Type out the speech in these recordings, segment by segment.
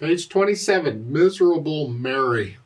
Page 27, Miserable Mary.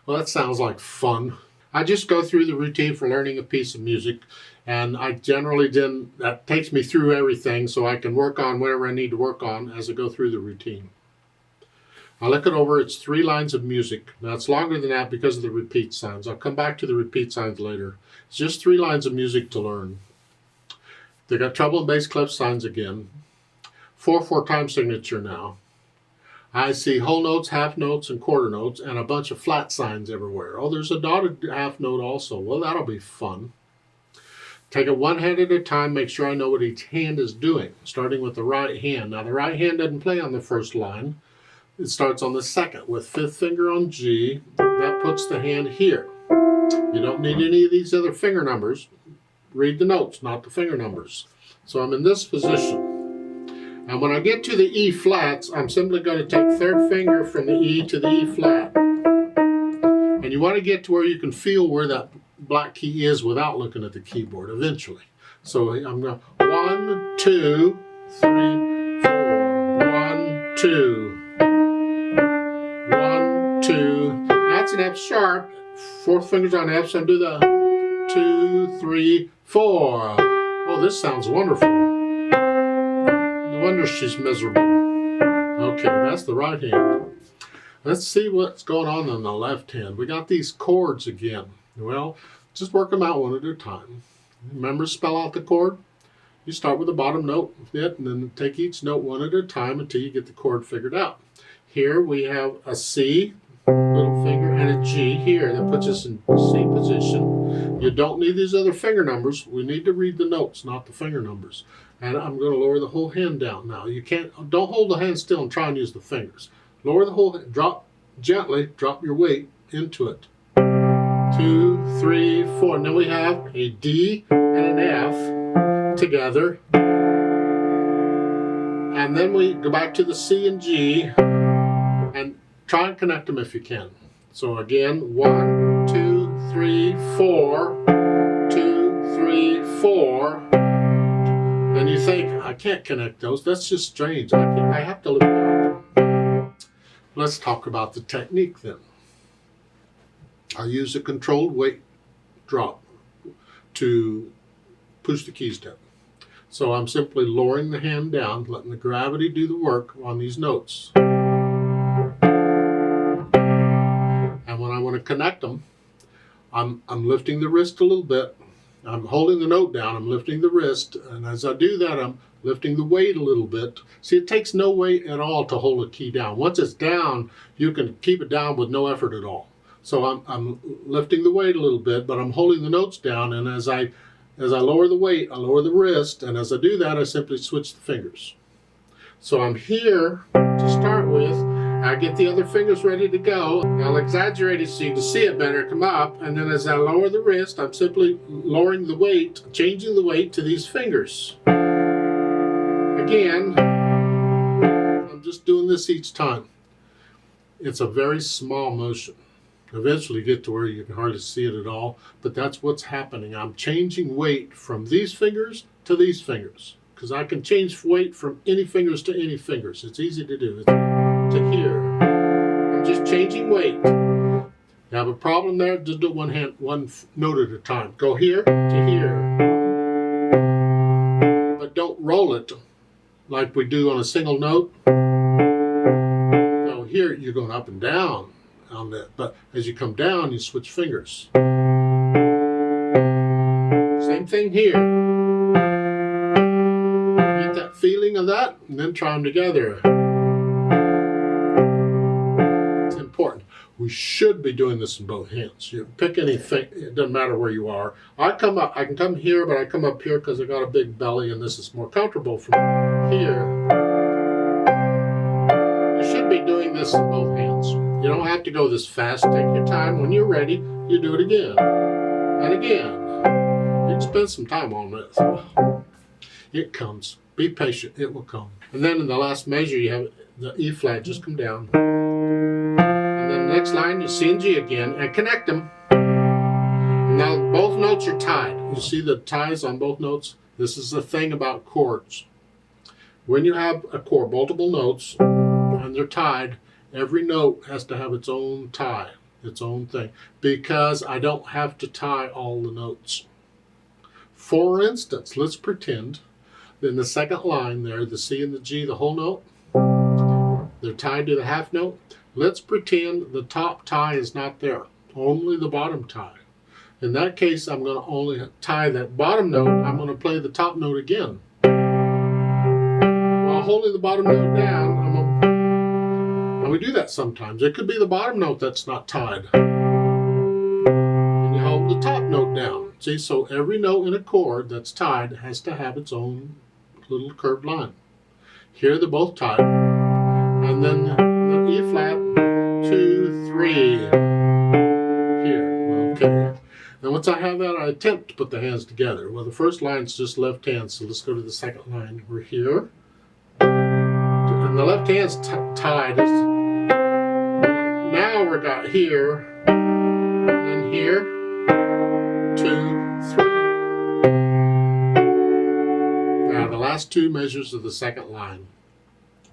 Well, that sounds like fun. I just go through the routine for learning a piece of music, and I generally that takes me through everything so I can work on whatever I need to work on as I go through the routine. I look it over, it's 3 lines of music. Now it's longer than that because of the repeat signs. I'll come back to the repeat signs later. It's just 3 lines of music to learn. They got treble and bass clef signs again. 4/4 time signature now. I see whole notes, half notes, and quarter notes, and a bunch of flat signs everywhere. Oh, there's a dotted half note also. Well, that'll be fun. Take it one hand at a time, make sure I know what each hand is doing, starting with the right hand. Now, the right hand doesn't play on the first line. It starts on the second with 5th finger on G. That puts the hand here. You don't need any of these other finger numbers. Read the notes, not the finger numbers. So I'm in this position. And when I get to the E flats, I'm simply going to take 3rd finger from the E to the E flat. And you want to get to where you can feel where that black key is without looking at the keyboard eventually. So I'm going to 1, 2, 3, 4, 1, 2, 1, 2. That's an F sharp. 4th finger's on F, so I do the 2, 3, 4. Oh, this sounds wonderful. No wonder she's miserable. Okay, that's the right hand. Let's see what's going on the left hand. We got these chords again. Well, just work them out one at a time. Remember, spell out the chord. You start with the bottom note, and then take each note one at a time until you get the chord figured out. Here we have a C, little finger, and a G here. That puts us in C position. You don't need these other finger numbers. We need to read the notes, not the finger numbers. And I'm going to lower the whole hand down now. Don't hold the hand still and try and use the fingers. Lower the whole hand, gently drop your weight into it. 2, 3, 4. Now we have a D and an F together. And then we go back to the C and G and try and connect them if you can. So again, 1, 2, 3, 4. 2, 3, 4. And you think, I can't connect those. That's just strange. I have to lift it up. Let's talk about the technique then. I use a controlled weight drop to push the keys down. So I'm simply lowering the hand down, letting the gravity do the work on these notes. And when I want to connect them, I'm lifting the wrist a little bit. I'm holding the note down, I'm lifting the wrist, and as I do that, I'm lifting the weight a little bit. See, it takes no weight at all to hold a key down. Once it's down, you can keep it down with no effort at all. So I'm lifting the weight a little bit, but I'm holding the notes down, and as I lower the weight, I lower the wrist, and as I do that, I simply switch the fingers. So I'm here to start with. I get the other fingers ready to go. I'll exaggerate it so you can see it better come up, and then as I lower the wrist, I'm simply lowering the weight, changing the weight to these fingers. Again, I'm just doing this each time. It's a very small motion. Eventually get to where you can hardly see it at all, but that's what's happening. I'm changing weight from these fingers to these fingers, because I can change weight from any fingers to any fingers. It's easy to do. To here. I'm just changing weight. You have a problem there? Just do one note at a time. Go here to here. But don't roll it like we do on a single note. No, here you're going up and down on that. But as you come down, you switch fingers. Same thing here. Get that feeling of that, and then try them together. Important. We should be doing this in both hands. You pick anything, it doesn't matter where you are. I can come here, but I come up here because I got a big belly and this is more comfortable from here. You should be doing this in both hands. You don't have to go this fast. Take your time. When you're ready, you do it again and again. You can spend some time on this. It comes. Be patient. It will come. And then in the last measure, you have the E flat just come down. And then the next line, you C and G again, and connect them. Now both notes are tied. You see the ties on both notes? This is the thing about chords. When you have a chord, multiple notes, and they're tied, every note has to have its own tie, its own thing, because I don't have to tie all the notes. For instance, let's pretend in the second line there, the C and the G, the whole note, they're tied to the half note. Let's pretend the top tie is not there, only the bottom tie. In that case, I'm going to only tie that bottom note. I'm going to play the top note again. While holding the bottom note down, and we do that sometimes. It could be the bottom note that's not tied. And you hold the top note down. See, so every note in a chord that's tied has to have its own little curved line. Here they're both tied. And then the E flat, 2, 3. Here, okay. And once I have that, I attempt to put the hands together. Well, the first line's just left hand, so let's go to the second line. We're here. And the left hand's tied. Now we got here, and here, 2, 3. Now the last two measures of the second line.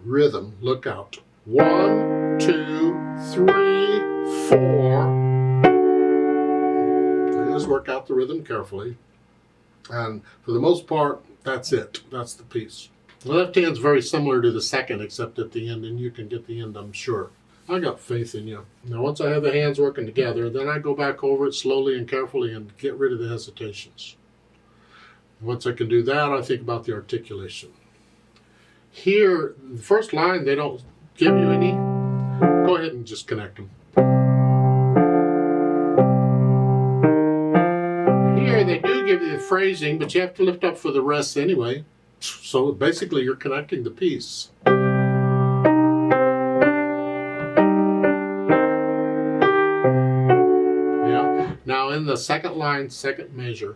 Rhythm, look out. 1, 2, 3, 4. Just work out the rhythm carefully. And for the most part, that's it. That's the piece. The left hand's very similar to the second, except at the end, and you can get the end, I'm sure. I got faith in you. Now, once I have the hands working together, then I go back over it slowly and carefully and get rid of the hesitations. Once I can do that, I think about the articulation. Here, the first line, they don't give you any. Go ahead and just connect them. Here, they do give you the phrasing, but you have to lift up for the rest anyway. So basically, you're connecting the piece. Yeah. Now, in the second line, second measure,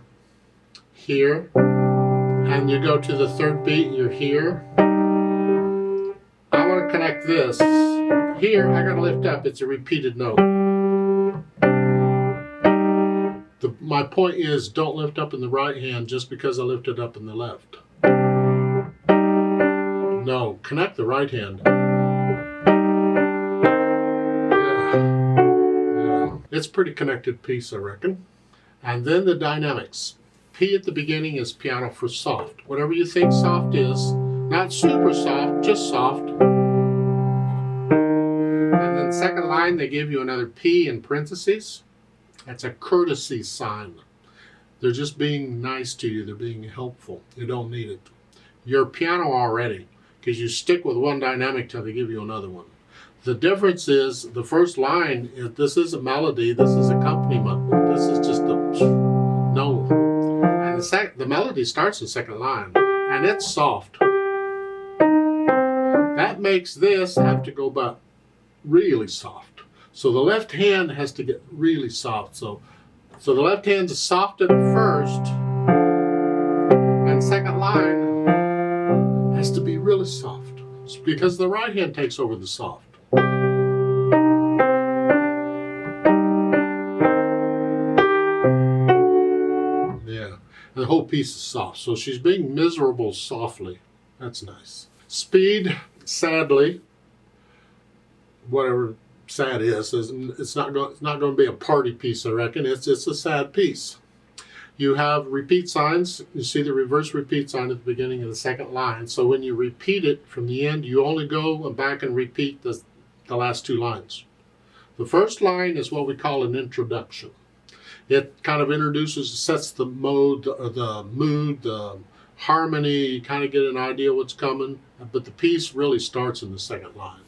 here, and you go to the third beat, you're here. I want to connect this. Here, I got to lift up. It's a repeated note. My point is, don't lift up in the right hand just because I lifted up in the left. No, connect the right hand. Yeah. It's a pretty connected piece, I reckon. And then the dynamics. P at the beginning is piano for soft. Whatever you think soft is, not super soft, just soft. And then second line, they give you another P in parentheses. That's a courtesy sign. They're just being nice to you. They're being helpful. You don't need it. You're piano already, because you stick with one dynamic till they give you another one. The difference is the first line, this is a melody, this is accompaniment. This is just a no. And the melody starts in second line, and it's soft. That makes this have to go back really soft. So the left hand has to get really soft. So the left hand's soft at first, and second line has to be really soft. It's because the right hand takes over the soft. Yeah, and the whole piece is soft. So she's being miserable softly. That's nice. Speed, sadly, whatever sad is it's not going to be a party piece, I reckon. It's a sad piece. You have repeat signs. You see the reverse repeat sign at the beginning of the second line. So when you repeat it from the end, you only go back and repeat the last two lines. The first line is what we call an introduction. It kind of introduces, sets the mode, the mood, the harmony. You kind of get an idea what's coming, but the piece really starts in the second line.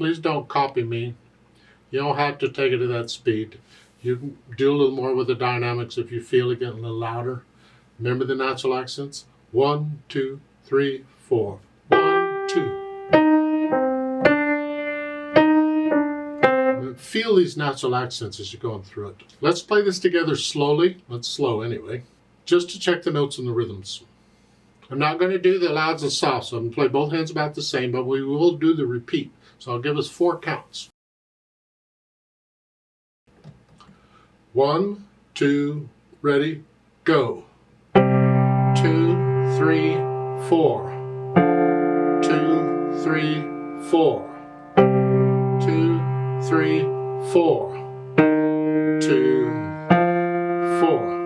Please don't copy me. You don't have to take it at that speed. You can do a little more with the dynamics if you feel it getting a little louder. Remember the natural accents? 1, 2, 3, 4. 1, 2. Feel these natural accents as you're going through it. Let's play this together slowly. Let's slow anyway. Just to check the notes and the rhythms. I'm not going to do the louds and softs, so I'm going to play both hands about the same, but we will do the repeat. So I'll give us 4 counts. 1, 2, ready, go. 2, 3, 4. 2, 3, 4. 2, 3, 4. 2, 4.